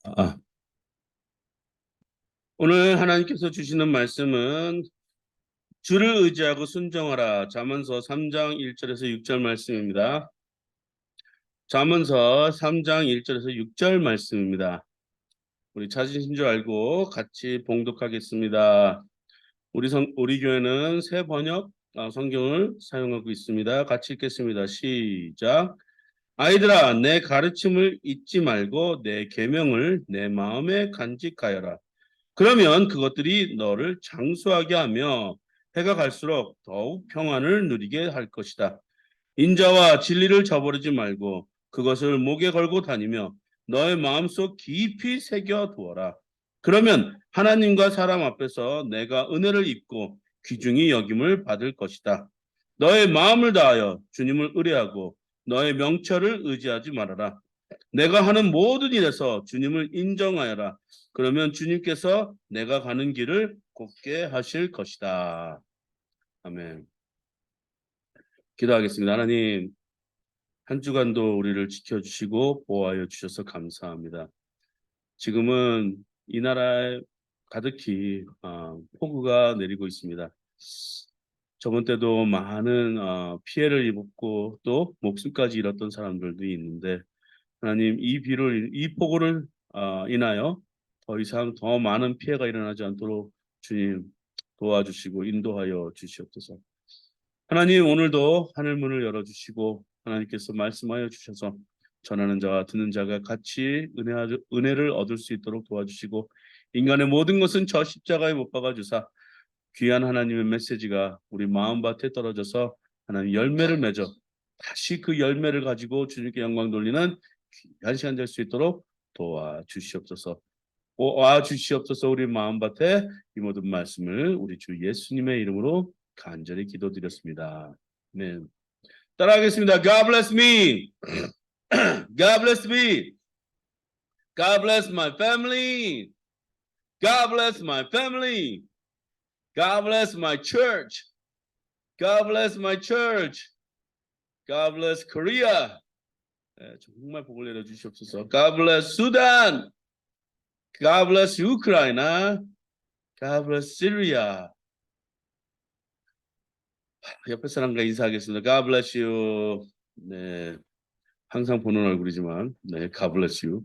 아, 오늘 하나님께서 주시는 말씀은 주를 의지하고 순종하라. 잠언서 3장 1절에서 6절 말씀입니다. 잠언서 3장 1절에서 6절 말씀입니다. 우리 찾으신 줄 알고 같이 봉독하겠습니다. 우리 교회는 새 번역 성경을 사용하고 있습니다. 같이 읽겠습니다. 시작. 아이들아, 내 가르침을 잊지 말고 내 계명을 내 마음에 간직하여라. 그러면 그것들이 너를 장수하게 하며 해가 갈수록 더욱 평안을 누리게 할 것이다. 인자와 진리를 저버리지 말고 그것을 목에 걸고 다니며 너의 마음속 깊이 새겨 두어라. 그러면 하나님과 사람 앞에서 내가 은혜를 입고 귀중히 여김을 받을 것이다. 너의 마음을 다하여 주님을 의뢰하고 너의 명철을 의지하지 말아라. 내가 하는 모든 일에서 주님을 인정하여라. 그러면 주님께서 내가 가는 길을 곱게 하실 것이다. 아멘. 기도하겠습니다. 하나님, 한 주간도 우리를 지켜주시고 보호하여 주셔서 감사합니다. 지금은 이 나라에 가득히 폭우가 내리고 있습니다. 저번 때도 많은 피해를 입었고 또 목숨까지 잃었던 사람들도 있는데 하나님 이 폭우를 인하여 더 이상 더 많은 피해가 일어나지 않도록 주님 도와주시고 인도하여 주시옵소서. 하나님 오늘도 하늘 문을 열어주시고 하나님께서 말씀하여 주셔서 전하는 자와 듣는 자가 같이 은혜를 얻을 수 있도록 도와주시고 인간의 모든 것은 저 십자가에 못 박아 주사 귀한 하나님의 메시지가 우리 마음밭에 떨어져서 하나님 열매를 맺어 다시 그 열매를 가지고 주님께 영광 돌리는 귀한 시간 될 수 있도록 도와주시옵소서. 도와주시옵소서. 우리 마음밭에 이 모든 말씀을 우리 주 예수님의 이름으로 간절히 기도드렸습니다. 네. 따라하겠습니다. God bless me. God bless me. God bless my family. God bless my family. God bless my church. God bless my church. God bless Korea. 네, 정말 복을 내려 주시옵소서. God bless Sudan. God bless Ukraine. God bless Syria. 옆에 사람과 인사하겠습니다. God bless you. 네, 항상 보는 얼굴이지만, 네, God bless you.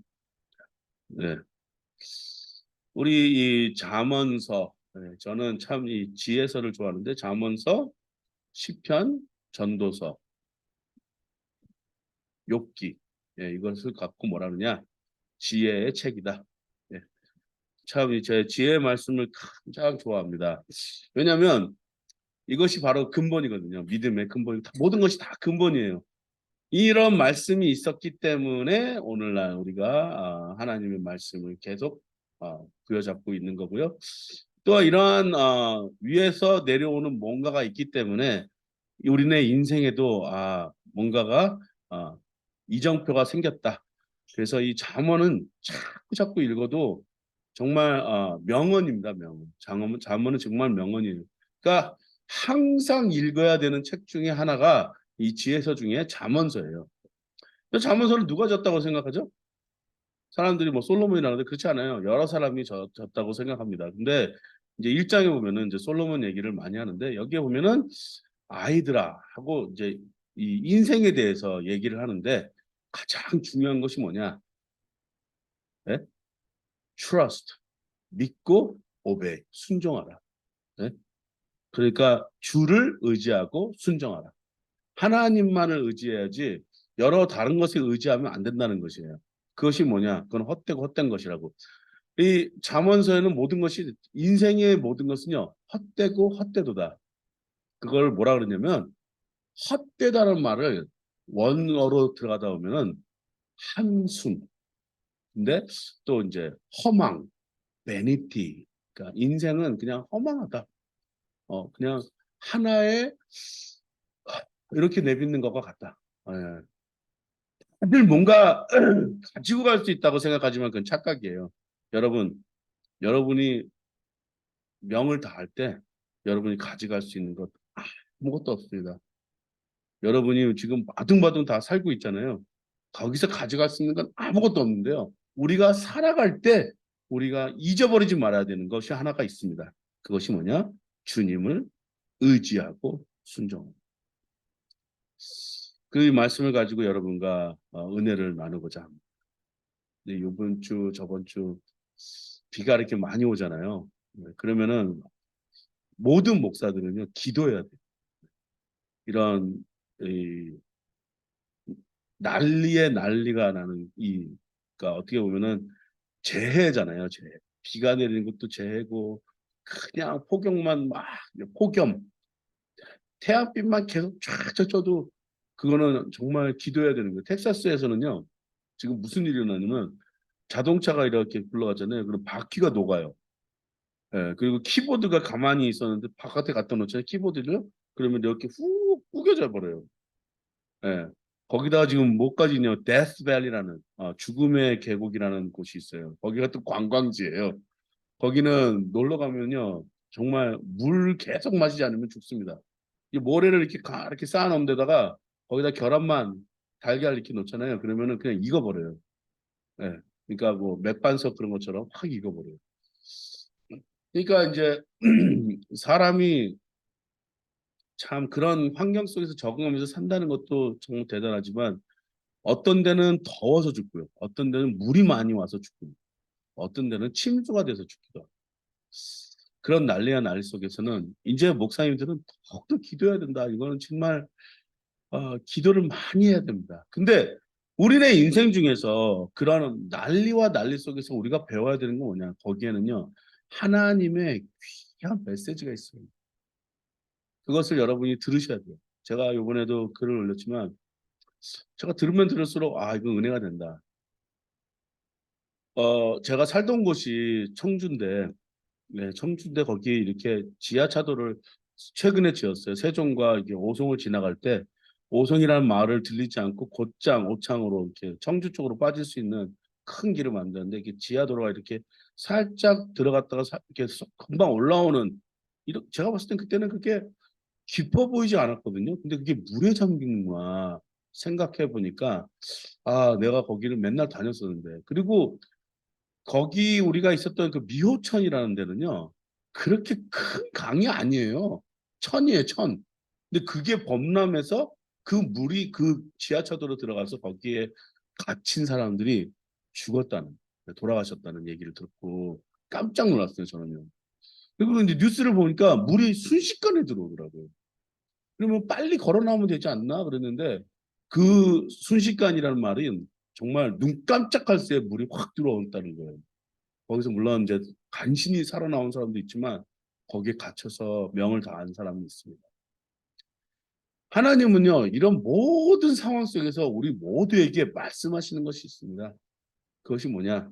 네, 우리 이 잠언서, 네, 저는 참 이 지혜서를 좋아하는데 잠언서, 시편, 전도서, 욥기, 네, 이것을 갖고 뭐라 그러냐? 지혜의 책이다. 네, 참 제 지혜의 말씀을 가장 좋아합니다. 왜냐하면 이것이 바로 근본이거든요. 믿음의 근본, 모든 것이 다 근본이에요. 이런 말씀이 있었기 때문에 오늘날 우리가 하나님의 말씀을 계속 부여잡고 있는 거고요. 또 이러한 위에서 내려오는 뭔가가 있기 때문에 우리네 인생에도 뭔가가 이정표가 생겼다. 그래서 이 잠언은 자꾸 읽어도 정말 명언입니다. 명언. 잠언은 정말 명언이에요. 그러니까 항상 읽어야 되는 책 중에 하나가 이 지혜서 중에 잠언서예요. 잠언서를 누가 졌다고 생각하죠? 사람들이 뭐 솔로몬이라는데 그렇지 않아요. 여러 사람이 졌다고 생각합니다. 근데 이제 1장에 보면은 이제 솔로몬 얘기를 많이 하는데 여기에 보면은 아이들아 하고 이제 이 인생에 대해서 얘기를 하는데 가장 중요한 것이 뭐냐? 네? Trust. 믿고 obey. 순종하라. 네? 그러니까 주를 의지하고 순종하라. 하나님만을 의지해야지 여러 다른 것에 의지하면 안 된다는 것이에요. 그것이 뭐냐? 그건 헛되고 헛된 것이라고. 이 잠언서에는 모든 것이 인생의 모든 것은요. 헛되고 헛되도다. 그걸 뭐라 그러냐면 헛되다는 말을 원어로 들어가다 보면은 한순. 근데 또 이제 허망, vanity. 그러니까 인생은 그냥 허망하다. 그냥 하나의 이렇게 내뱉는 것과 같다. 예. 늘 뭔가 가지고 갈 수 있다고 생각하지만 그건 착각이에요. 여러분이 명을 다할 때 여러분이 가져갈 수 있는 것 아무것도 없습니다. 여러분이 지금 바둥바둥 다 살고 있잖아요. 거기서 가져갈 수 있는 건 아무것도 없는데요. 우리가 살아갈 때 우리가 잊어버리지 말아야 되는 것이 하나가 있습니다. 그것이 뭐냐? 주님을 의지하고 순종. 그 말씀을 가지고 여러분과 은혜를 나누고자 합니다. 이번 주, 저번 주 비가 이렇게 많이 오잖아요. 그러면은 모든 목사들은요 기도해야 돼요. 이런 이 난리에 난리가 나는 그러니까 어떻게 보면은 재해잖아요. 재해. 비가 내리는 것도 재해고 그냥 폭염만 막 폭염 태양빛만 계속 쫙 젖혀도 그거는 정말 기도해야 되는 거예요. 텍사스에서는요 지금 무슨 일이 일어나냐면 자동차가 이렇게 굴러가잖아요. 그럼 바퀴가 녹아요. 예, 그리고 키보드가 가만히 있었는데 바깥에 갖다 놓잖아요. 키보드를 그러면 이렇게 훅 구겨져 버려요. 예. 거기다가 지금 뭐까지 있냐 데스밸리라는 죽음의 계곡이라는 곳이 있어요. 거기가 또 관광지예요. 거기는 놀러 가면요 정말 물 계속 마시지 않으면 죽습니다. 이 모래를 이렇게 쌓아놓은 데다가 거기다 계란만 달걀 이렇게 놓잖아요. 그러면은 그냥 익어버려요. 예. 그러니까 뭐 맥반석 그런 것처럼 확 익어버려요. 그러니까 이제 사람이 참 그런 환경 속에서 적응하면서 산다는 것도 정말 대단하지만 어떤 데는 더워서 죽고요. 어떤 데는 물이 많이 와서 죽고요. 어떤 데는 침수가 돼서 죽기도 하고. 그런 난리와 난리 속에서는 이제 목사님들은 더욱더 기도해야 된다. 이거는 정말 기도를 많이 해야 됩니다. 근데 우리네 인생 중에서 그런 난리와 난리 속에서 우리가 배워야 되는 건 뭐냐? 거기에는요. 하나님의 귀한 메시지가 있어요. 그것을 여러분이 들으셔야 돼요. 제가 이번에도 글을 올렸지만 제가 들으면 들을수록 이거 은혜가 된다. 제가 살던 곳이 청주인데 네, 청주인데 거기 이렇게 지하차도를 최근에 지었어요. 세종과 이게 오송을 지나갈 때 오송이라는 마을을 들리지 않고 곧장 오창으로 이렇게 청주 쪽으로 빠질 수 있는 큰 길을 만드는데 이게 지하도로가 이렇게 살짝 들어갔다가 이렇게 금방 올라오는 제가 봤을 땐 그때는 그게 깊어 보이지 않았거든요. 근데 그게 물에 잠기는구나 생각해 보니까 내가 거기를 맨날 다녔었는데 그리고 거기 우리가 있었던 그 미호천이라는 데는요. 그렇게 큰 강이 아니에요. 천이에요, 천. 근데 그게 범람해서 그 물이 그 지하차도로 들어가서 거기에 갇힌 사람들이 죽었다는, 돌아가셨다는 얘기를 듣고 깜짝 놀랐어요, 저는요. 그리고 이제 뉴스를 보니까 물이 순식간에 들어오더라고요. 그러면 빨리 걸어 나오면 되지 않나 그랬는데 그 순식간이라는 말은 정말 눈 깜짝할 새에 물이 확 들어온다는 거예요. 거기서 물론 이제 간신히 살아나온 사람도 있지만 거기에 갇혀서 명을 다한 사람이 있습니다. 하나님은요 이런 모든 상황 속에서 우리 모두에게 말씀하시는 것이 있습니다. 그것이 뭐냐?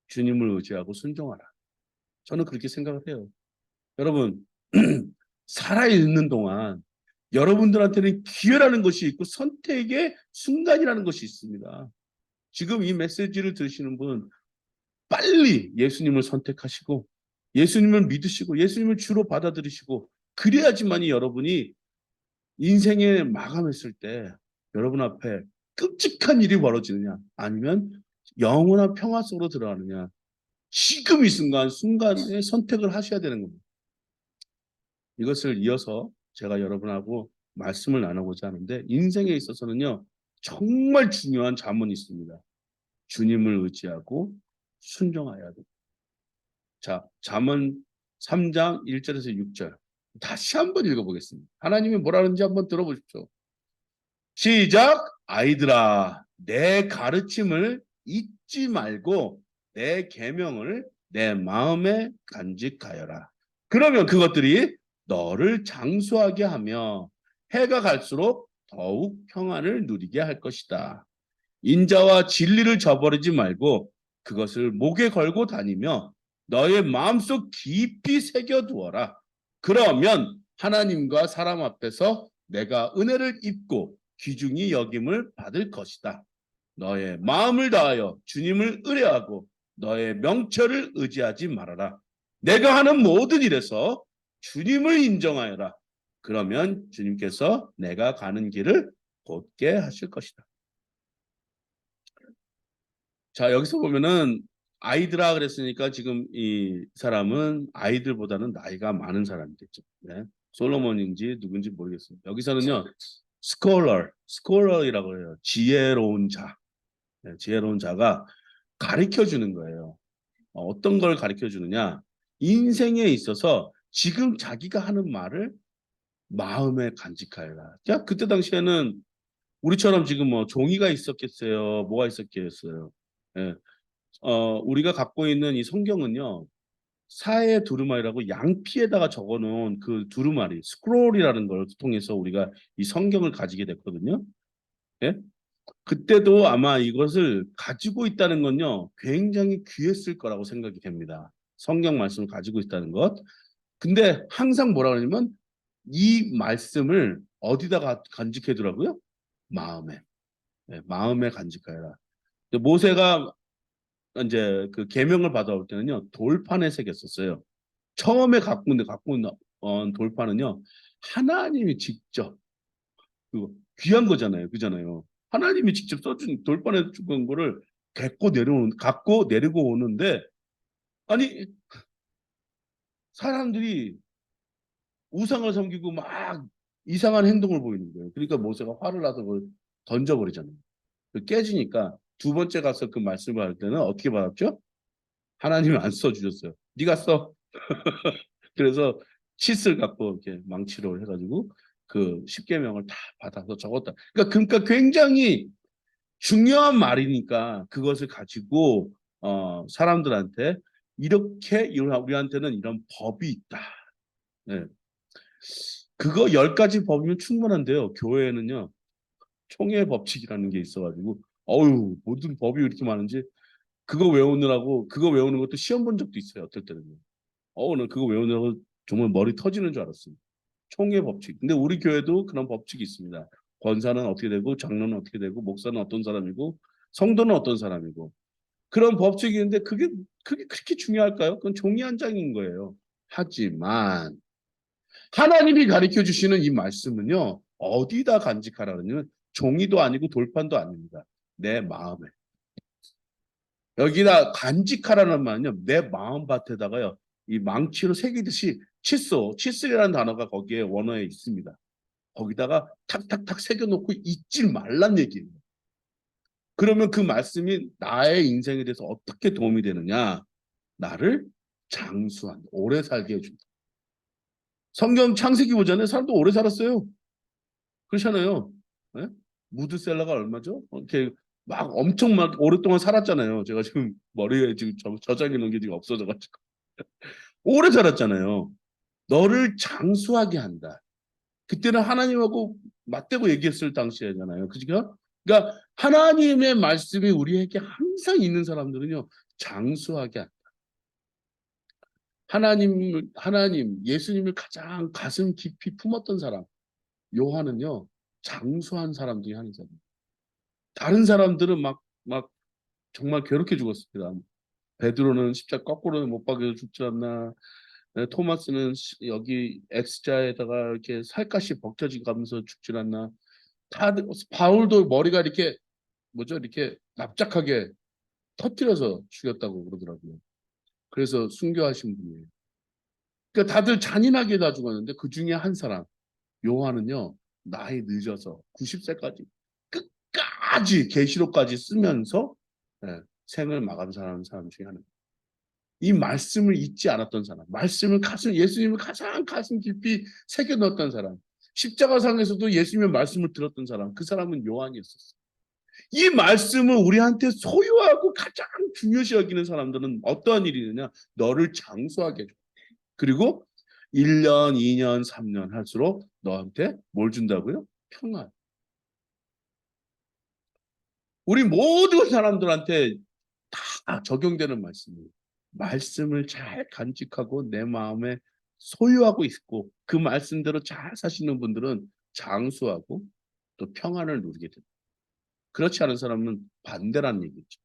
주님을 의지하고 순종하라. 저는 그렇게 생각을 해요. 여러분 살아있는 동안 여러분들한테는 기회라는 것이 있고 선택의 순간이라는 것이 있습니다. 지금 이 메시지를 들으시는 분 빨리 예수님을 선택하시고 예수님을 믿으시고 예수님을 주로 받아들이시고 그래야지만이 여러분이 인생에 마감했을 때 여러분 앞에 끔찍한 일이 벌어지느냐 아니면 영원한 평화 속으로 들어가느냐 지금 이 순간에 선택을 하셔야 되는 겁니다. 이것을 이어서 제가 여러분하고 말씀을 나누고자 하는데 인생에 있어서는요 정말 중요한 잠언이 있습니다. 주님을 의지하고 순종하여야 됩니다. 자, 잠언 3장 1절에서 6절. 다시 한번 읽어보겠습니다. 하나님이 뭐라는지 한번 들어보십시오. 시작! 아이들아, 내 가르침을 잊지 말고 내 계명을 내 마음에 간직하여라. 그러면 그것들이 너를 장수하게 하며 해가 갈수록 더욱 평안을 누리게 할 것이다. 인자와 진리를 저버리지 말고 그것을 목에 걸고 다니며 너의 마음속 깊이 새겨두어라. 그러면 하나님과 사람 앞에서 내가 은혜를 입고 귀중히 여김을 받을 것이다. 너의 마음을 다하여 주님을 의뢰하고 너의 명철을 의지하지 말아라. 내가 하는 모든 일에서 주님을 인정하여라. 그러면 주님께서 내가 가는 길을 곧게 하실 것이다. 자, 여기서 보면은 아이들아 그랬으니까 지금 이 사람은 아이들보다는 나이가 많은 사람이겠죠. 네. 솔로몬인지 누군지 모르겠어요. 여기서는요, 스콜러이라고 해요. 지혜로운 자. 네, 지혜로운 자가 가르쳐 주는 거예요. 어떤 걸 가르쳐 주느냐? 인생에 있어서 지금 자기가 하는 말을 마음에 간직하여라. 야, 그때 당시에는 우리처럼 지금 뭐 종이가 있었겠어요? 뭐가 있었겠어요? 예. 우리가 갖고 있는 이 성경은요, 사해 두루마리라고 양피에다가 적어놓은 그 두루마리, 스크롤이라는 걸 통해서 우리가 이 성경을 가지게 됐거든요. 예? 그때도 아마 이것을 가지고 있다는 건요, 굉장히 귀했을 거라고 생각이 됩니다. 성경 말씀을 가지고 있다는 것. 근데 항상 뭐라 그러냐면 이 말씀을 어디다가 간직해두라고요? 마음에. 예, 마음에 간직하여라. 모세가 이제 그 계명을 받아올 때는요, 돌판에 새겼었어요. 처음에 갖고 있는 돌판은요, 하나님이 직접 그 귀한 거잖아요, 그잖아요. 하나님이 직접 써준 돌판에 죽은 거를 갖고 내리고 오는데, 아니 사람들이 우상을 섬기고 막 이상한 행동을 보이는 거예요. 그러니까 모세가 화를 나서 그걸 던져버리잖아요. 깨지니까 두 번째 가서 그 말씀을 할 때는 어떻게 받았죠? 하나님이 안 써주셨어요. 네가 써. 그래서 칫을 갖고 이렇게 망치로 해가지고 그 십계명을 다 받아서 적었다. 그러니까 굉장히 중요한 말이니까 그것을 가지고 사람들한테 이렇게 우리한테는 이런 법이 있다. 네. 그거 10가지 법이면 충분한데요. 교회에는요, 총회 법칙이라는 게 있어가지고 어유 모든 법이 왜 이렇게 많은지 그거 외우는 것도 시험 본 적도 있어요. 어떨 때는요. 나 그거 외우느라고 정말 머리 터지는 줄 알았어요. 총회 법칙. 근데 우리 교회도 그런 법칙이 있습니다. 권사는 어떻게 되고 장로는 어떻게 되고 목사는 어떤 사람이고 성도는 어떤 사람이고 그런 법칙이 있는데 그게 그렇게 중요할까요? 그건 종이 한 장인 거예요. 하지만 하나님이 가르쳐 주시는 이 말씀은요. 어디다 간직하라는 종이도 아니고 돌판도 아닙니다. 내 마음에. 여기다 간직하라는 말은요. 내 마음밭에다가요. 이 망치로 새기듯이 칫솔이라는 단어가 거기에 원어에 있습니다. 거기다가 탁탁탁 새겨놓고 잊지 말란 얘기예요. 그러면 그 말씀이 나의 인생에 대해서 어떻게 도움이 되느냐? 나를 장수한다. 오래 살게 해준다. 성경 창세기 보잖아요. 사람도 오래 살았어요. 그렇잖아요. 네? 무드셀라가 얼마죠? 이렇게 막 엄청 막 오랫동안 살았잖아요. 제가 지금 머리에 지금 저장해 놓은 게 지금 없어져가지고 오래 살았잖아요. 너를 장수하게 한다. 그때는 하나님하고 맞대고 얘기했을 당시잖아요. 그러니까 하나님의 말씀이 우리에게 항상 있는 사람들은요, 장수하게 한다. 예수님을 가장 가슴 깊이 품었던 사람, 요한은요, 장수한 사람 중에 한 사람. 다른 사람들은 막 정말 괴롭게 죽었습니다. 베드로는 십자가 거꾸로 못 박여서 죽지 않나. 토마스는 여기 X자에다가 이렇게 살갗이 벗겨져 가면서 죽지 않나. 바울도 머리가 이렇게 뭐죠? 이렇게 납작하게 터뜨려서 죽였다고 그러더라고요. 그래서 순교하신 분이에요. 그러니까 다들 잔인하게 다 죽었는데 그 중에 한 사람 요한은요. 나이 늦어서 90세까지 끝까지 계시록까지 쓰면서 생을 마감 사람 중에 하나. 이 말씀을 잊지 않았던 사람, 예수님을 가장 가슴 깊이 새겨 넣었던 사람, 십자가상에서도 예수님의 말씀을 들었던 사람, 그 사람은 요한이었었어요. 이 말씀을 우리한테 소유하고 가장 중요시 여기는 사람들은 어떠한 일이 있느냐? 너를 장수하게 해줘. 그리고 1년, 2년, 3년 할수록 너한테 뭘 준다고요? 평안. 우리 모든 사람들한테 다 적용되는 말씀이에요. 말씀을 잘 간직하고 내 마음에 소유하고 있고 그 말씀대로 잘 사시는 분들은 장수하고 또 평안을 누리게 됩니다. 그렇지 않은 사람은 반대라는 얘기죠.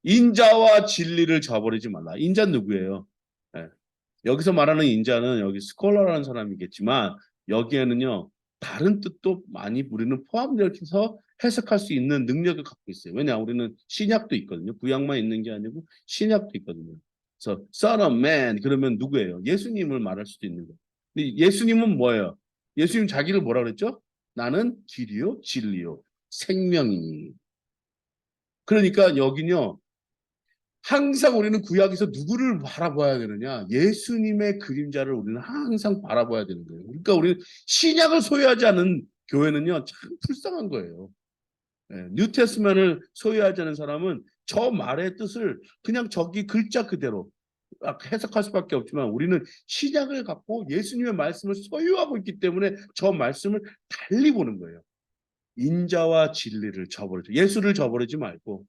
인자와 진리를 저버리지 말라. 인자는 누구예요? 네. 여기서 말하는 인자는 여기 스콜러라는 사람이겠지만 여기에는요. 다른 뜻도 많이 우리는 포함되어서 해석할 수 있는 능력을 갖고 있어요. 왜냐, 우리는 신약도 있거든요. 구약만 있는 게 아니고 신약도 있거든요. 그래서 Son of Man 그러면 누구예요? 예수님을 말할 수도 있는 거예요. 근데 예수님은 뭐예요? 예수님 자기를 뭐라 그랬죠? 나는 길이요, 진리요, 생명이니. 그러니까 여기는요. 항상 우리는 구약에서 누구를 바라봐야 되느냐? 예수님의 그림자를 우리는 항상 바라봐야 되는 거예요. 그러니까 우리는 신약을 소유하지 않은 교회는요, 참 불쌍한 거예요. 예, 뉴테스트먼을 소유하지 않은 사람은 저 말의 뜻을 그냥 저기 글자 그대로 해석할 수밖에 없지만 우리는 신약을 갖고 예수님의 말씀을 소유하고 있기 때문에 저 말씀을 달리 보는 거예요. 인자와 진리를 저버리지, 예수를 저버리지 말고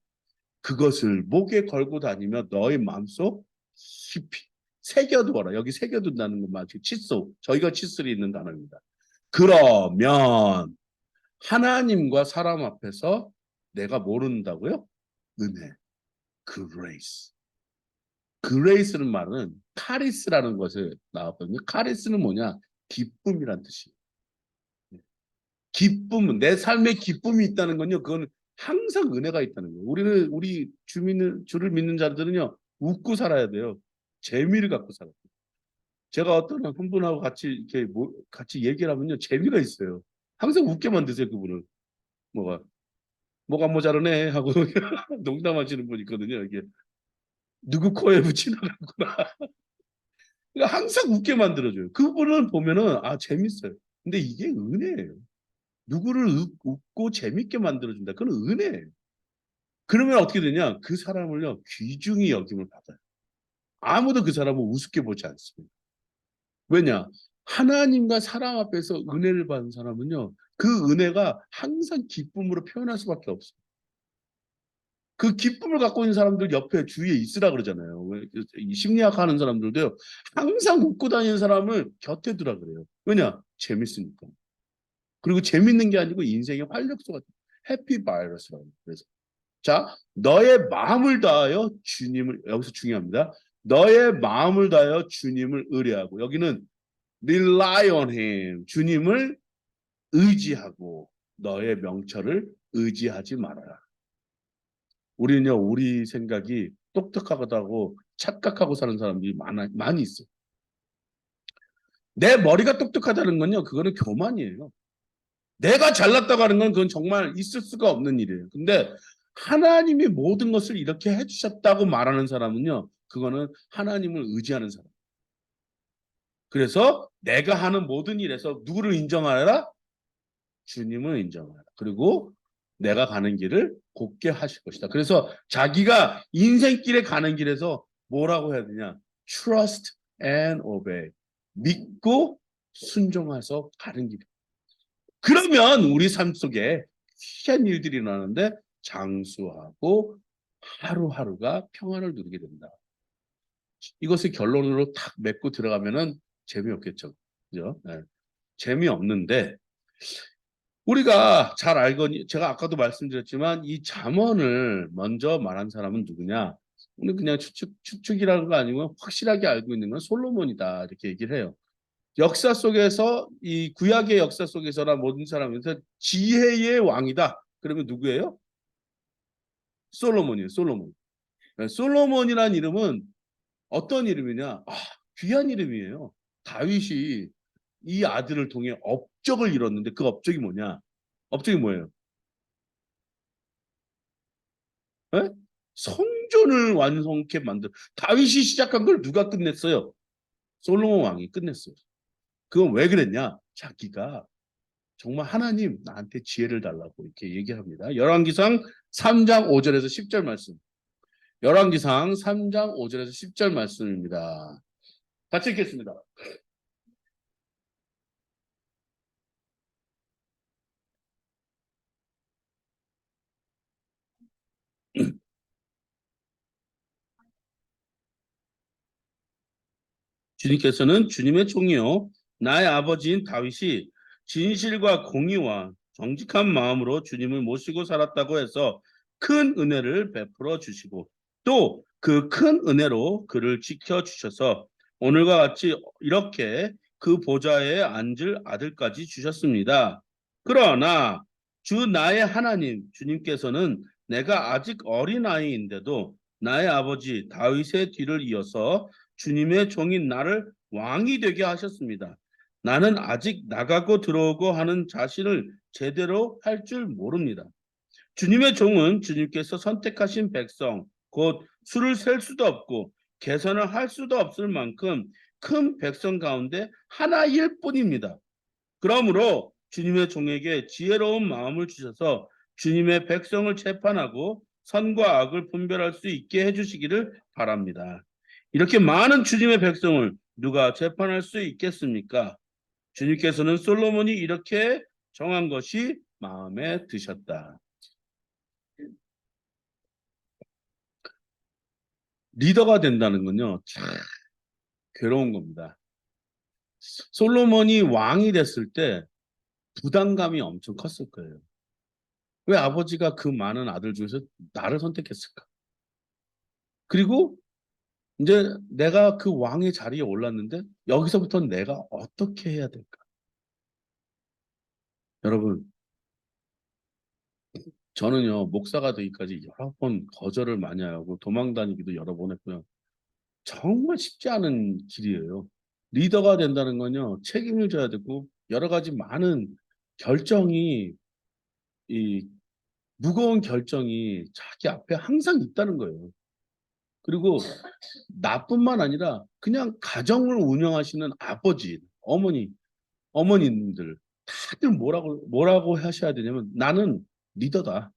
그것을 목에 걸고 다니며 너의 마음속 깊이 새겨두어라. 여기 새겨둔다는 건 마치 칫솔, 저희가 칫솔이 있는 단어입니다. 그러면 하나님과 사람 앞에서 내가 모른다고요? 은혜, grace. grace는 말은 카리스라는 것을 나왔거든요. 카리스는 뭐냐? 기쁨이란 뜻이에요. 기쁨은 내 삶에 기쁨이 있다는 건요. 그건 항상 은혜가 있다는 거예요. 우리 주를 믿는 자들은요. 웃고 살아야 돼요. 재미를 갖고 살아요. 제가 어떤 한 분하고 같이 이렇게 같이 얘기를 하면요. 재미가 있어요. 항상 웃게 만드세요, 그분을. 뭐가 모자르네 하고 농담하시는 분 있거든요. 이게 누구 코에 붙이나가구나. 그러니까 항상 웃게 만들어줘요. 그분을 보면은 재밌어요. 근데 이게 은혜예요. 누구를 웃고 재밌게 만들어준다. 그건 은혜예요. 그러면 어떻게 되냐? 그 사람을요, 귀중히 여김을 받아요. 아무도 그 사람을 우습게 보지 않습니다. 왜냐? 하나님과 사람 앞에서 은혜를 받은 사람은요, 그 은혜가 항상 기쁨으로 표현할 수밖에 없어요. 그 기쁨을 갖고 있는 사람들 옆에 주위에 있으라 그러잖아요. 심리학 하는 사람들도요, 항상 웃고 다니는 사람을 곁에 두라 그래요. 왜냐? 재밌으니까. 그리고 재밌는 게 아니고 인생의 활력소가 해피 바이러스라고. 그래서 자, 너의 마음을 다하여 주님을, 여기서 중요합니다. 너의 마음을 다하여 주님을 의뢰하고, 여기는 rely on him, 주님을 의지하고 너의 명철을 의지하지 말아라. 우리는요, 우리 생각이 똑똑하다고 착각하고 사는 사람들이 많이 있어요. 내 머리가 똑똑하다는 건요, 그거는 교만이에요. 내가 잘났다고 하는 건 그건 정말 있을 수가 없는 일이에요. 근데 하나님이 모든 것을 이렇게 해주셨다고 말하는 사람은요, 그거는 하나님을 의지하는 사람. 그래서 내가 하는 모든 일에서 누구를 인정하라? 주님을 인정하라. 그리고 내가 가는 길을 곧게 하실 것이다. 그래서 자기가 인생길에 가는 길에서 뭐라고 해야 되냐? Trust and obey. 믿고 순종해서 가는 길. 그러면 우리 삶 속에 희한 일들이 일어나는데 장수하고 하루하루가 평안을 누리게 된다. 이것을 결론으로 탁 맺고 들어가면은 재미없겠죠. 그죠? 네. 재미없는데 우리가 잘 알거니 제가 아까도 말씀드렸지만 이 잠언을 먼저 말한 사람은 누구냐? 우리 그냥 추측이라는 거 아니고 확실하게 알고 있는 건 솔로몬이다 이렇게 얘기를 해요. 역사 속에서 이 구약의 역사 속에서나 모든 사람에서 지혜의 왕이다. 그러면 누구예요? 솔로몬이에요. 솔로몬. 솔로몬이라는 이름은 어떤 이름이냐? 귀한 이름이에요. 다윗이 이 아들을 통해 업적을 이뤘는데 그 업적이 뭐냐? 업적이 뭐예요? 에? 성전을 완성케 만들. 다윗이 시작한 걸 누가 끝냈어요? 솔로몬 왕이 끝냈어요. 그건 왜 그랬냐? 자기가 정말 하나님 나한테 지혜를 달라고 이렇게 얘기합니다. 열왕기상 3장 5절에서 10절 말씀. 열왕기상 3장 5절에서 10절 말씀입니다. 같이 읽겠습니다. 주님께서는 주님의 종이요 나의 아버지인 다윗이 진실과 공의와 정직한 마음으로 주님을 모시고 살았다고 해서 큰 은혜를 베풀어 주시고 또 그 큰 은혜로 그를 지켜 주셔서 오늘과 같이 이렇게 그 보좌에 앉을 아들까지 주셨습니다. 그러나 주 나의 하나님 주님께서는 내가 아직 어린아이인데도 나의 아버지 다윗의 뒤를 이어서 주님의 종인 나를 왕이 되게 하셨습니다. 나는 아직 나가고 들어오고 하는 자신을 제대로 할 줄 모릅니다. 주님의 종은 주님께서 선택하신 백성, 곧 수를 셀 수도 없고 계산을 할 수도 없을 만큼 큰 백성 가운데 하나일 뿐입니다. 그러므로 주님의 종에게 지혜로운 마음을 주셔서 주님의 백성을 재판하고 선과 악을 분별할 수 있게 해주시기를 바랍니다. 이렇게 많은 주님의 백성을 누가 재판할 수 있겠습니까? 주님께서는 솔로몬이 이렇게 정한 것이 마음에 드셨다. 리더가 된다는 건요, 참 괴로운 겁니다. 솔로몬이 왕이 됐을 때 부담감이 엄청 컸을 거예요. 왜 아버지가 그 많은 아들 중에서 나를 선택했을까? 그리고 이제 내가 그 왕의 자리에 올랐는데 여기서부터 내가 어떻게 해야 될까? 여러분, 저는요, 목사가 되기까지 여러 번 거절을 많이 하고 도망 다니기도 여러 번 했고요. 정말 쉽지 않은 길이에요. 리더가 된다는 건요, 책임을 져야 되고 여러 가지 많은 결정이 이 무거운 결정이 자기 앞에 항상 있다는 거예요. 그리고 나뿐만 아니라 그냥 가정을 운영하시는 아버지, 어머님들 다들 뭐라고 하셔야 되냐면 나는 리더다.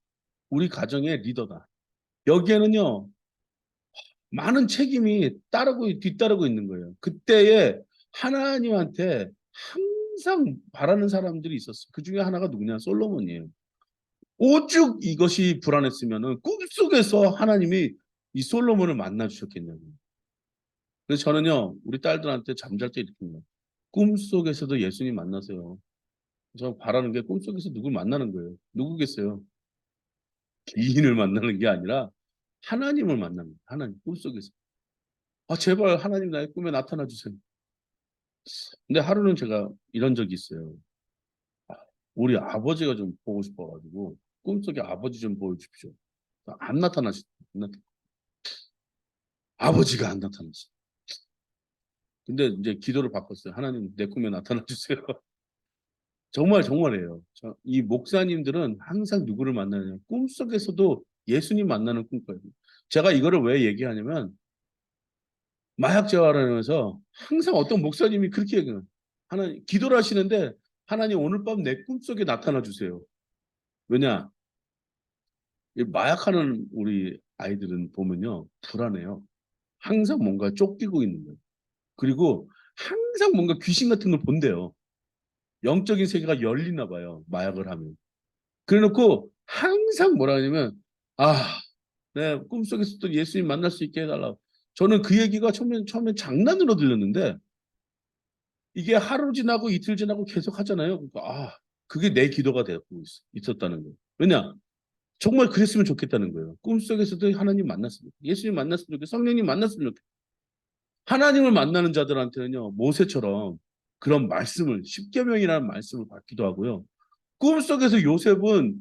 우리 가정의 리더다. 여기에는요 많은 책임이 뒤따르고 있는 거예요. 그때에 하나님한테 항상 바라는 사람들이 있었어요. 그 중에 하나가 누구냐? 솔로몬이에요. 오죽 이것이 불안했으면은 꿈속에서 하나님이 이 솔로몬을 만나 주셨겠냐고. 그래서 저는요, 우리 딸들한테 잠잘 때 이렇게 해요. 꿈속에서도 예수님 만나세요. 저 바라는 게 꿈속에서 누굴 만나는 거예요. 누구겠어요? 기인을 만나는 게 아니라 하나님을 만나는 거예요. 하나님, 꿈속에서. 아, 제발 하나님 나의 꿈에 나타나 주세요. 근데 하루는 제가 이런 적이 있어요. 우리 아버지가 좀 보고 싶어가지고 꿈속에 아버지 좀 보여주십시오. 안 나타나시, 안 나타- 아버지가 안 나타났어. 근데 이제 기도를 바꿨어요. 하나님 내 꿈에 나타나 주세요. 정말이에요. 이 목사님들은 항상 누구를 만나냐. 꿈속에서도 예수님 만나는 꿈꿔요. 제가 이거를 왜 얘기하냐면 마약 재활을 하면서 항상 어떤 목사님이 그렇게 얘기해요. 하나님 기도를 하시는데 하나님 오늘 밤 내 꿈속에 나타나 주세요. 왜냐? 이 마약하는 우리 아이들은 보면요. 불안해요. 항상 뭔가 쫓기고 있는 거예요. 그리고 항상 뭔가 귀신 같은 걸 본대요. 영적인 세계가 열리나 봐요. 마약을 하면. 그래놓고 항상 뭐라 하냐면 아, 내 꿈속에서도 예수님 만날 수 있게 해달라고. 저는 그 얘기가 처음에 장난으로 들렸는데 이게 하루 지나고 이틀 지나고 계속 하잖아요. 그러니까 그게 내 기도가 되고 있었다는 거예요. 왜냐? 정말 그랬으면 좋겠다는 거예요. 꿈속에서도 하나님 만났으면 좋겠다. 예수님 만났으면 좋겠다. 성령님 만났으면 좋겠다. 하나님을 만나는 자들한테는요. 모세처럼 그런 말씀을 십계명이라는 말씀을 받기도 하고요. 꿈속에서 요셉은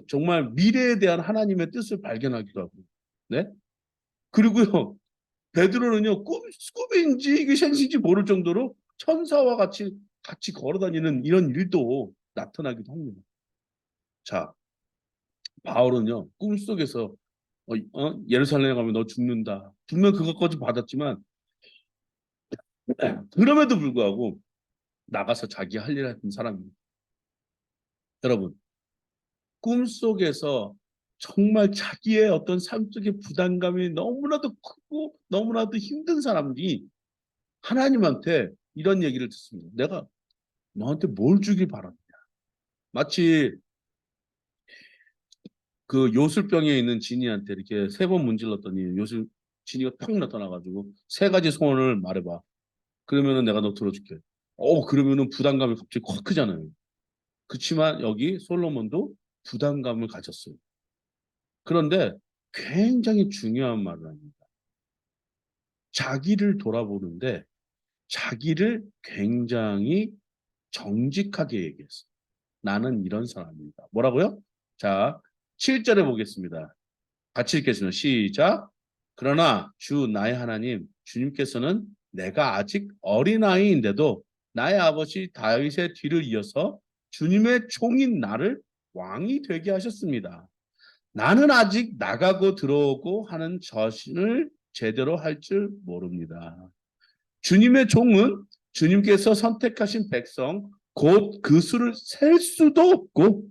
정말 미래에 대한 하나님의 뜻을 발견하기도 하고, 네? 그리고요, 베드로는요, 꿈인지 이게 생신지 모를 정도로 천사와 같이 걸어 다니는 이런 일도 나타나기도 합니다. 자, 바울은요, 꿈속에서 예루살렘에 가면 너 죽는다. 분명 그것까지 받았지만, 그럼에도 불구하고 나가서 자기 할 일 했던 사람입니다. 여러분, 꿈속에서 정말 자기의 어떤 삶 속의 부담감이 너무나도 크고 너무나도 힘든 사람들이 하나님한테 이런 얘기를 듣습니다. 내가 너한테 뭘 주길 바랍니다. 마치 그 요술병에 있는 지니한테 이렇게 세 번 문질렀더니 지니가 팍 나타나가지고 세 가지 소원을 말해봐. 그러면은 내가 너 들어줄게. 그러면은 부담감이 갑자기 확 크잖아요. 그렇지만 여기 솔로몬도 부담감을 가졌어요. 그런데 굉장히 중요한 말을 합니다. 자기를 돌아보는데 자기를 굉장히 정직하게 얘기했어요. 나는 이런 사람입니다. 뭐라고요? 자, 7절에 보겠습니다. 같이 읽겠습니다. 시작. 그러나 주 나의 하나님, 주님께서는 내가 아직 어린아이인데도 나의 아버지 다윗의 뒤를 이어서 주님의 종인 나를 왕이 되게 하셨습니다. 나는 아직 나가고 들어오고 하는 저신을 제대로 할 줄 모릅니다. 주님의 종은 주님께서 선택하신 백성, 곧 그 수를 셀 수도 없고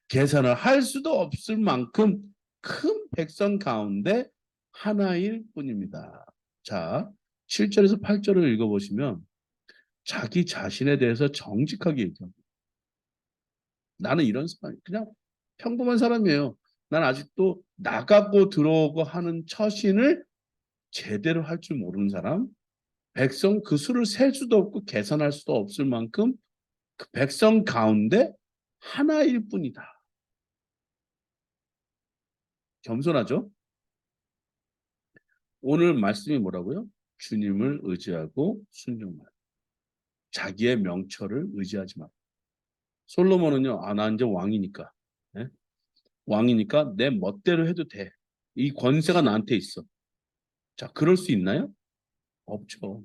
계산을 할 수도 없을 만큼 큰 백성 가운데 하나일 뿐입니다. 자, 7절에서 8절을 읽어보시면 자기 자신에 대해서 정직하게 얘기합니다. 나는 이런 사람, 그냥 평범한 사람이에요. 난 아직도 나가고 들어오고 하는 처신을 제대로 할 줄 모르는 사람, 백성 그 수를 셀 수도 없고 계산할 수도 없을 만큼 그 백성 가운데 하나일 뿐이다. 겸손하죠? 오늘 말씀이 뭐라고요? 주님을 의지하고 순종하라. 자기의 명철을 의지하지 마. 솔로몬은요, 나 이제 왕이니까. 네? 왕이니까 내 멋대로 해도 돼. 이 권세가 나한테 있어. 자, 그럴 수 있나요? 없죠.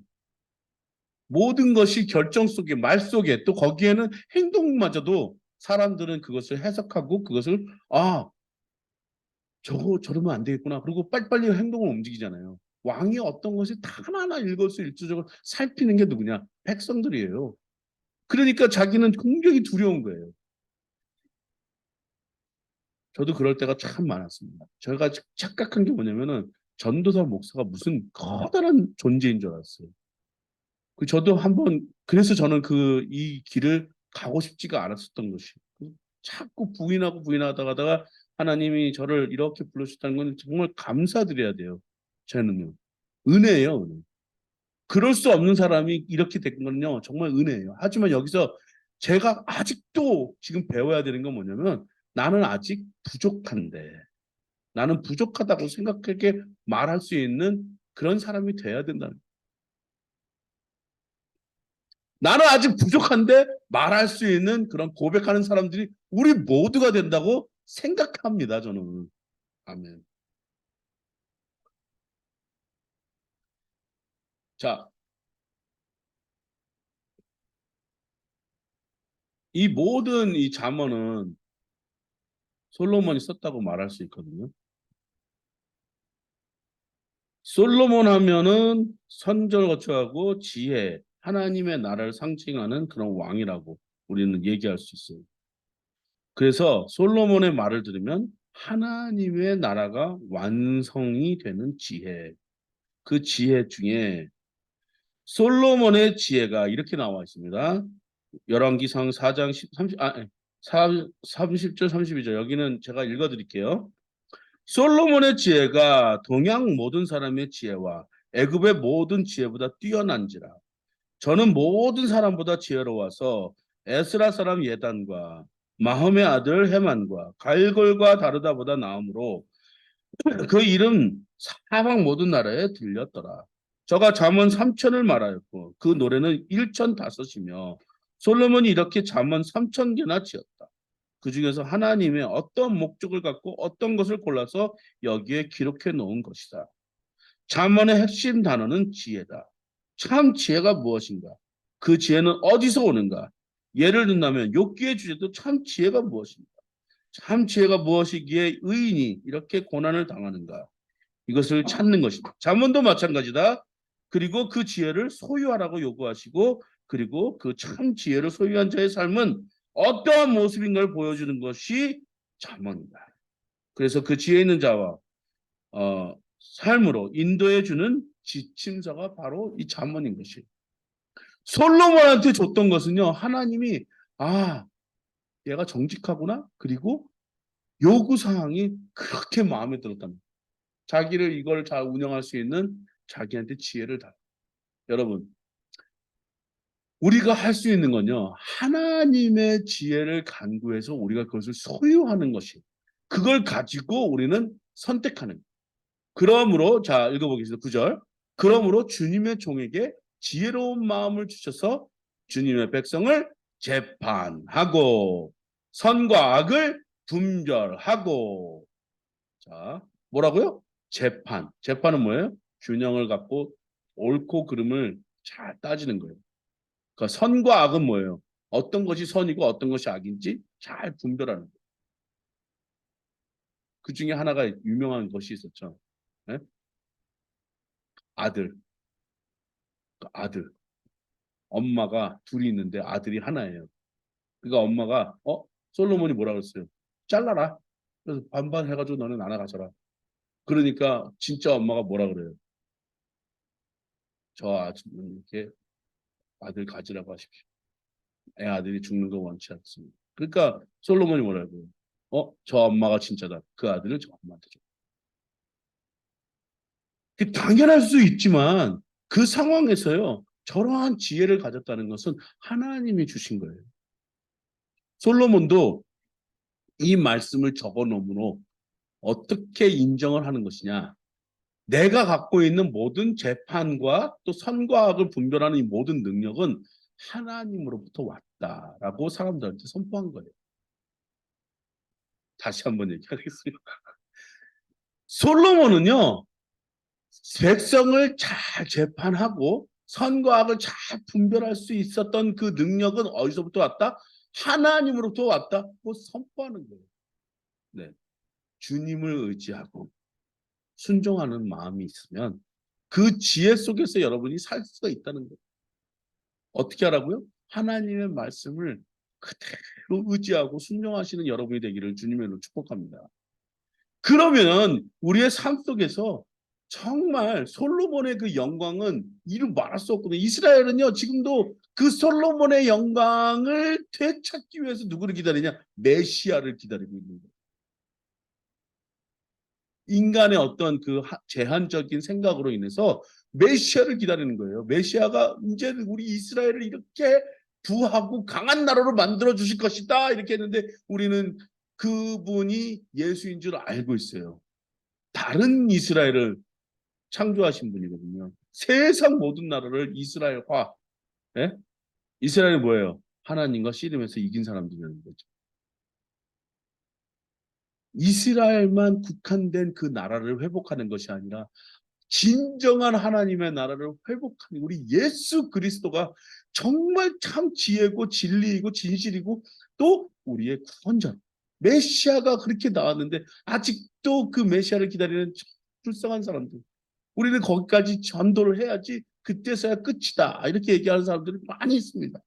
모든 것이 결정 속에, 말 속에, 또 거기에는 행동마저도 사람들은 그것을 해석하고 그것을, 저러면 안 되겠구나. 그리고 빨리빨리 행동을 움직이잖아요. 왕이 어떤 것이 하나하나 일거수일투족을 살피는 게 누구냐? 백성들이에요. 그러니까 자기는 굉장히 두려운 거예요. 저도 그럴 때가 참 많았습니다. 제가 착각한 게 뭐냐면은 전도사 목사가 무슨 커다란 존재인 줄 알았어요. 저도 한번 그래서 저는 이 길을 가고 싶지가 않았었던 것이 자꾸 부인하다가 하나님이 저를 이렇게 불러주셨다는 건 정말 감사드려야 돼요. 저는요. 은혜예요, 은혜. 그럴 수 없는 사람이 이렇게 된 건요. 정말 은혜예요. 하지만 여기서 제가 아직도 지금 배워야 되는 건 뭐냐면 나는 아직 부족한데 나는 부족하다고 생각하게 말할 수 있는 그런 사람이 돼야 된다는 거예요. 나는 아직 부족한데 말할 수 있는 그런 고백하는 사람들이 우리 모두가 된다고 생각합니다. 저는. 아멘. 자, 이 모든 이 잠언은 솔로몬이 썼다고 말할 수 있거든요. 솔로몬 하면은 선절거처하고 지혜, 하나님의 나라를 상징하는 그런 왕이라고 우리는 얘기할 수 있어요. 그래서 솔로몬의 말을 들으면 하나님의 나라가 완성이 되는 지혜, 그 지혜 중에 솔로몬의 지혜가 이렇게 나와 있습니다. 열왕기상 4장 30절 32절 여기는 제가 읽어드릴게요. 솔로몬의 지혜가 동양 모든 사람의 지혜와 애굽의 모든 지혜보다 뛰어난지라. 저는 모든 사람보다 지혜로워서 에스라 사람 예단과 마홈의 아들 헤만과 갈골과 다르다보다 나음으로 그 이름 사방 모든 나라에 들렸더라. 저가 잠언 3천을 말하였고 그 노래는 1,005이며 솔로몬이 이렇게 잠언 3,000개나 지었다. 그 중에서 하나님의 어떤 목적을 갖고 어떤 것을 골라서 여기에 기록해 놓은 것이다. 잠언의 핵심 단어는 지혜다. 참 지혜가 무엇인가? 그 지혜는 어디서 오는가? 예를 든다면 욥기의 주제도 참 지혜가 무엇인가? 참 지혜가 무엇이기에 의인이 이렇게 고난을 당하는가? 이것을 찾는 것입니다. 잠언도 마찬가지다. 그리고 그 지혜를 소유하라고 요구하시고 그리고 그 참 지혜를 소유한 자의 삶은 어떠한 모습인 걸 보여주는 것이 잠언이다. 그래서 그 지혜 있는 자와 삶으로 인도해 주는 지침서가 바로 이 잠언인 것이. 솔로몬한테 줬던 것은요. 하나님이 얘가 정직하구나. 그리고 요구 사항이 그렇게 마음에 들었답니다. 자기를 이걸 잘 운영할 수 있는 자기한테 지혜를 다. 여러분, 우리가 할 수 있는 건요. 하나님의 지혜를 간구해서 우리가 그것을 소유하는 것이. 그걸 가지고 우리는 선택하는. 그러므로 자 읽어보겠습니다. 9절. 그러므로 주님의 종에게 지혜로운 마음을 주셔서 주님의 백성을 재판하고 선과 악을 분별하고. 자, 뭐라고요? 재판. 재판은 뭐예요? 균형을 갖고 옳고 그름을 잘 따지는 거예요. 그러니까 선과 악은 뭐예요? 어떤 것이 선이고 어떤 것이 악인지 잘 분별하는 거예요. 그 중에 하나가 유명한 것이 있었죠. 네? 아들. 아들. 엄마가 둘이 있는데 아들이 하나예요. 그러니까 엄마가 솔로몬이 뭐라 그랬어요? 잘라라. 그래서 반반 해가지고 너는 하나 가져라. 그러니까 진짜 엄마가 뭐라 그래요? 저 아줌은 이렇게 아들 가지라고 하십시오. 애 아들이 죽는 거 원치 않습니다. 그러니까 솔로몬이 뭐라고요? 저 엄마가 진짜다. 그 아들을 저 엄마한테 줘. 그 당연할 수 있지만 그 상황에서요. 저러한 지혜를 가졌다는 것은 하나님이 주신 거예요. 솔로몬도 이 말씀을 적어 놓음으로 어떻게 인정을 하는 것이냐. 내가 갖고 있는 모든 재판과 또 선과 악을 분별하는 이 모든 능력은 하나님으로부터 왔다라고 사람들한테 선포한 거예요. 다시 한번 얘기하겠습니다. 솔로몬은요. 백성을 잘 재판하고 선과 악을 잘 분별할 수 있었던 그 능력은 어디서부터 왔다? 하나님으로부터 왔다고 선포하는 거예요. 네. 주님을 의지하고 순종하는 마음이 있으면 그 지혜 속에서 여러분이 살 수가 있다는 거예요. 어떻게 하라고요? 하나님의 말씀을 그대로 의지하고 순종하시는 여러분이 되기를 주님으로 축복합니다. 그러면 우리의 삶 속에서 정말 솔로몬의 그 영광은 이루 말할 수 없거든요. 이스라엘은요, 지금도 그 솔로몬의 영광을 되찾기 위해서 누구를 기다리냐? 메시아를 기다리고 있는 거예요. 인간의 어떤 그 제한적인 생각으로 인해서 메시아를 기다리는 거예요. 메시아가 이제 우리 이스라엘을 이렇게 부하고 강한 나라로 만들어 주실 것이다 이렇게 했는데 우리는 그분이 예수인 줄 알고 있어요. 다른 이스라엘을 창조하신 분이거든요. 세상 모든 나라를 이스라엘화. 예? 이스라엘이 뭐예요? 하나님과 씨름해서 이긴 사람들이라는 거죠. 이스라엘만 국한된 그 나라를 회복하는 것이 아니라 진정한 하나님의 나라를 회복하는 우리 예수 그리스도가 정말 참 지혜고 진리이고 진실이고 또 우리의 구원자 메시아가 그렇게 나왔는데 아직도 그 메시아를 기다리는 불쌍한 사람들. 우리는 거기까지 전도를 해야지 그때서야 끝이다 이렇게 얘기하는 사람들이 많이 있습니다.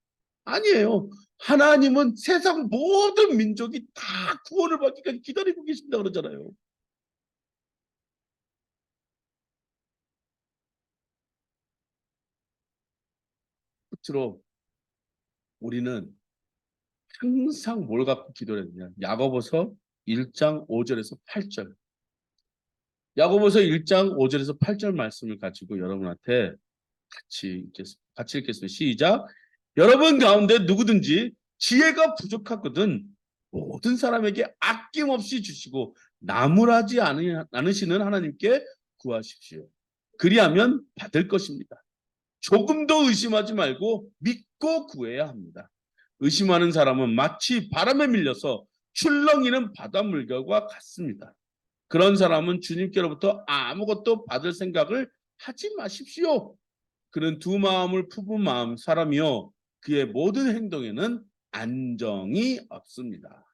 아니에요. 하나님은 세상 모든 민족이 다 구원을 받기까지 기다리고 계신다 그러잖아요. 끝으로 우리는 항상 뭘 갖고 기도를 했냐. 야고보서 1장 5절에서 8절. 야고보서 1장 5절에서 8절 말씀을 가지고 여러분한테 같이 읽겠습니다. 시작. 여러분 가운데 누구든지 지혜가 부족하거든 모든 사람에게 아낌없이 주시고 나무라지 않으시는 하나님께 구하십시오. 그리하면 받을 것입니다. 조금도 의심하지 말고 믿고 구해야 합니다. 의심하는 사람은 마치 바람에 밀려서 출렁이는 바닷물결과 같습니다. 그런 사람은 주님께로부터 아무것도 받을 생각을 하지 마십시오. 그는 두 마음을 품은 마음 사람이요 그의 모든 행동에는 안정이 없습니다.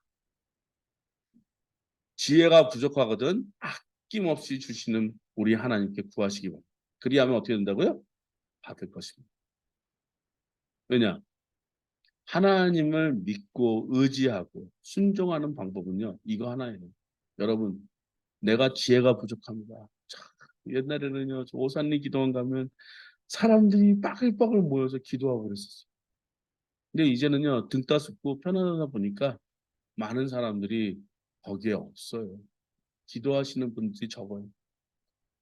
지혜가 부족하거든 아낌없이 주시는 우리 하나님께 구하시기 바랍니다. 그리하면 어떻게 된다고요? 받을 것입니다. 왜냐? 하나님을 믿고 의지하고 순종하는 방법은요. 이거 하나예요. 여러분, 내가 지혜가 부족합니다. 참, 옛날에는요. 저 오산리 기도원 가면 사람들이 빠글빠글 모여서 기도하고 그랬었어요. 근데 이제는요. 등 따숩고 편안하다 보니까 많은 사람들이 거기에 없어요. 기도하시는 분들이 적어요.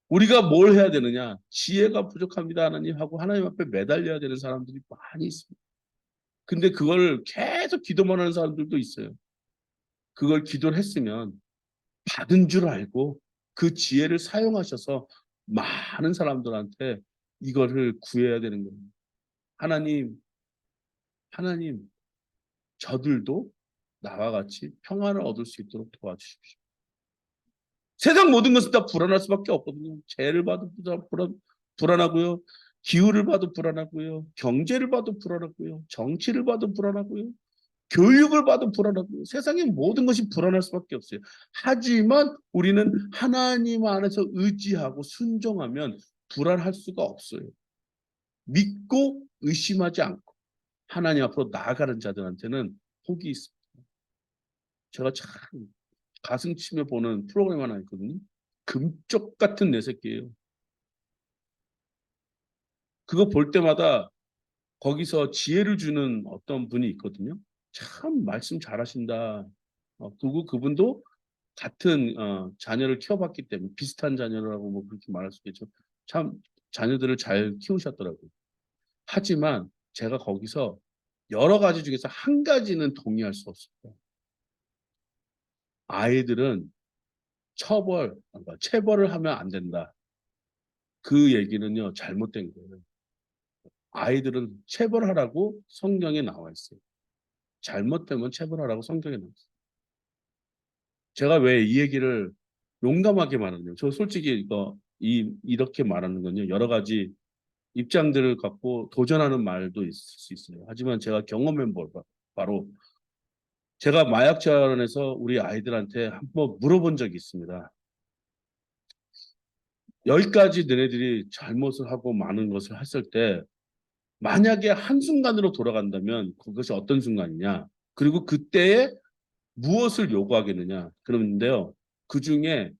우리가 뭘 해야 되느냐? 지혜가 부족합니다. 하나님 하고 하나님 앞에 매달려야 되는 사람들이 많이 있습니다. 근데 그걸 계속 기도만 하는 사람들도 있어요. 그걸 기도를 했으면 받은 줄 알고 그 지혜를 사용하셔서 많은 사람들한테 이거를 구해야 되는 거예요. 하나님, 저들도 나와 같이 평안을 얻을 수 있도록 도와주십시오. 세상 모든 것은 다 불안할 수밖에 없거든요. 재를 봐도 불안하고요. 기후를 봐도 불안하고요. 경제를 봐도 불안하고요. 정치를 봐도 불안하고요. 교육을 봐도 불안하고요. 세상의 모든 것이 불안할 수밖에 없어요. 하지만 우리는 하나님 안에서 의지하고 순종하면 불안할 수가 없어요. 믿고 의심하지 않고 하나님 앞으로 나아가는 자들한테는 복이 있습니다. 제가 참 가슴 치며 보는 프로그램 하나 있거든요. 금쪽 같은 내 새끼예요. 그거 볼 때마다 거기서 지혜를 주는 어떤 분이 있거든요. 참 말씀 잘하신다. 그분도 같은 자녀를 키워봤기 때문에 비슷한 자녀라고 뭐 그렇게 말할 수 있겠죠. 참 자녀들을 잘 키우셨더라고요. 하지만 제가 거기서 여러 가지 중에서 한 가지는 동의할 수 없어요. 아이들은 체벌을 하면 안 된다. 그 얘기는요, 잘못된 거예요. 아이들은 체벌하라고 성경에 나와 있어요. 잘못되면 체벌하라고 성경에 나와 있어요. 제가 왜 이 얘기를 용감하게 말하냐면, 저 솔직히 이렇게 말하는 건요, 여러 가지 입장들을 갖고 도전하는 말도 있을 수 있어요. 하지만 제가 경험한 바로 제가 마약 재활원에서 우리 아이들한테 한번 물어본 적이 있습니다. 10가지 너네들이 잘못을 하고 많은 것을 했을 때 만약에 한순간으로 돌아간다면 그것이 어떤 순간이냐? 그리고 그때에 무엇을 요구하겠느냐? 그런데요. 그중에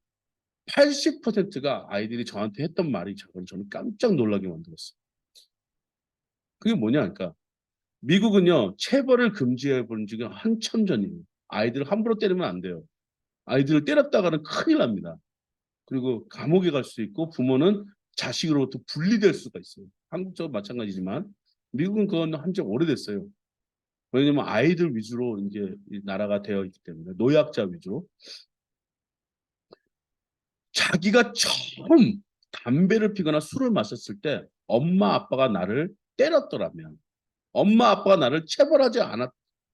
80%가 아이들이 저한테 했던 말이 저는 깜짝 놀라게 만들었어요. 그게 뭐냐? 그러니까 미국은요. 체벌을 금지해 본 지가 한참 전이에요. 아이들을 함부로 때리면 안 돼요. 아이들을 때렸다가는 큰일 납니다. 그리고 감옥에 갈 수 있고 부모는 자식으로부터 분리될 수가 있어요. 한국도 마찬가지지만 미국은 그건 한 지 오래됐어요. 왜냐면 아이들 위주로 이제 나라가 되어 있기 때문에 노약자 위주로 자기가 처음 담배를 피거나 술을 마셨을 때 엄마 아빠가 나를 때렸더라면 엄마 아빠가 나를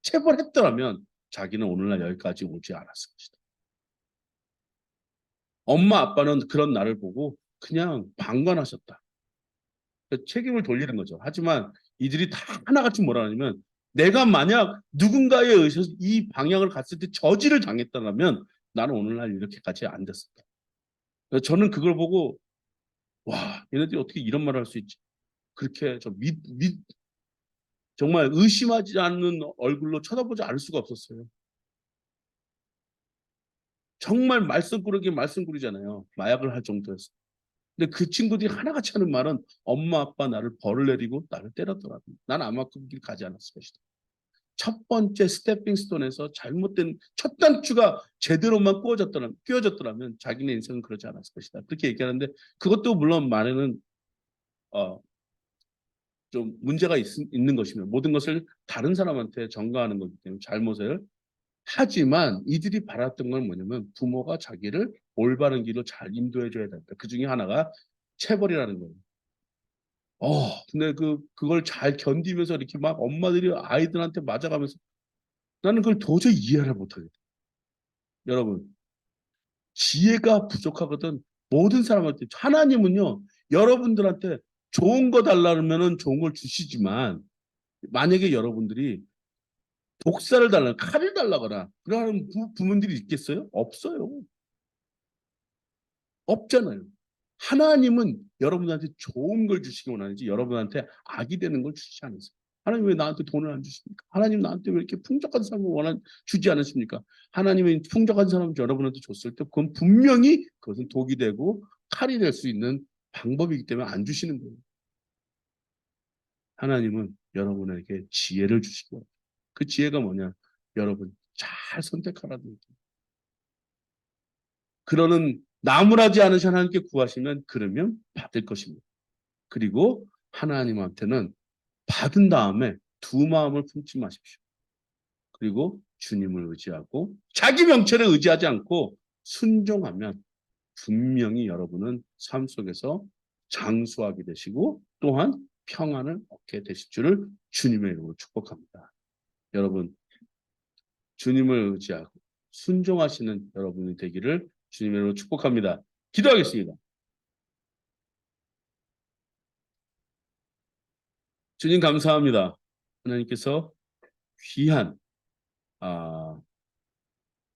체벌했더라면 자기는 오늘날 여기까지 오지 않았을 것이다. 엄마 아빠는 그런 나를 보고 그냥 방관하셨다. 책임을 돌리는 거죠. 하지만 이들이 다 하나같이 뭐라 하냐면 내가 만약 누군가에 의해서 이 방향을 갔을 때 저지를 당했다면 나는 오늘날 이렇게까지 안 됐었다. 저는 그걸 보고 와 얘네들이 어떻게 이런 말을 할 수 있지? 그렇게 정말 의심하지 않는 얼굴로 쳐다보지 않을 수가 없었어요. 정말 말썽꾸러기잖아요. 마약을 할 정도였어요. 근데 그 친구들이 하나같이 하는 말은 엄마 아빠 나를 벌을 내리고 나를 때렸더라고. 난 아마 그 길 가지 않았을 것이다. 첫 번째 스태핑 스톤에서 잘못된 첫 단추가 제대로만 끼워졌더라면 자기네 인생은 그러지 않았을 것이다. 그렇게 얘기하는데 그것도 물론 말에는 어, 좀 문제가 있는 것이며 모든 것을 다른 사람한테 전가하는 거기 때문에 잘못을 하지만 이들이 바랐던 건 뭐냐면 부모가 자기를 올바른 길로 잘 인도해 줘야 된다. 그 중에 하나가 체벌이라는 거예요. 근데 그걸 잘 견디면서 이렇게 막 엄마들이 아이들한테 맞아가면서 나는 그걸 도저히 이해를 못하겠다. 여러분, 지혜가 부족하거든 모든 사람한테 하나님은요 여러분들한테 좋은 거 달라면은 좋은 걸 주시지만 만약에 여러분들이 독사를 달라 칼을 달라거나 그러는 부모들이 있겠어요? 없어요. 없잖아요. 하나님은 여러분한테 좋은 걸 주시기 원하는지 여러분한테 악이 되는 걸 주시지 않으세요. 하나님 왜 나한테 돈을 안 주십니까? 하나님 나한테 왜 이렇게 풍족한 삶을 주지 않으십니까? 하나님이 풍족한 사람을 여러분한테 줬을 때 그건 분명히 그것은 독이 되고 칼이 될 수 있는 방법이기 때문에 안 주시는 거예요. 하나님은 여러분에게 지혜를 주시기 원합니다. 그 지혜가 뭐냐? 여러분 잘 선택하라는 거예요. 그러는 나무라지 않으시 하나님께 구하시면 그러면 받을 것입니다. 그리고 하나님한테는 받은 다음에 두 마음을 품지 마십시오. 그리고 주님을 의지하고 자기 명철에 의지하지 않고 순종하면 분명히 여러분은 삶 속에서 장수하게 되시고 또한 평안을 얻게 되실 줄을 주님의 이름으로 축복합니다. 여러분, 주님을 의지하고 순종하시는 여러분이 되기를 주님의 이름으로 축복합니다. 기도하겠습니다. 주님 감사합니다. 하나님께서 귀한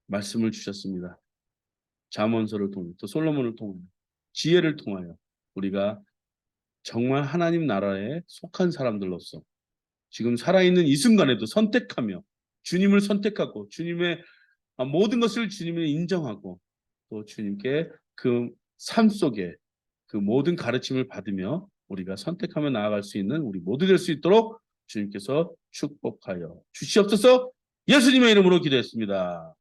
말씀을 주셨습니다. 잠언서를 통해 또 솔로몬을 통해 지혜를 통하여 우리가 정말 하나님 나라에 속한 사람들로서 지금 살아있는 이 순간에도 선택하며 주님을 선택하고 주님의 모든 것을 주님을 인정하고 또 주님께 그 삶 속에 그 모든 가르침을 받으며 우리가 선택하며 나아갈 수 있는 우리 모두 될 수 있도록 주님께서 축복하여 주시옵소서. 예수님의 이름으로 기도했습니다.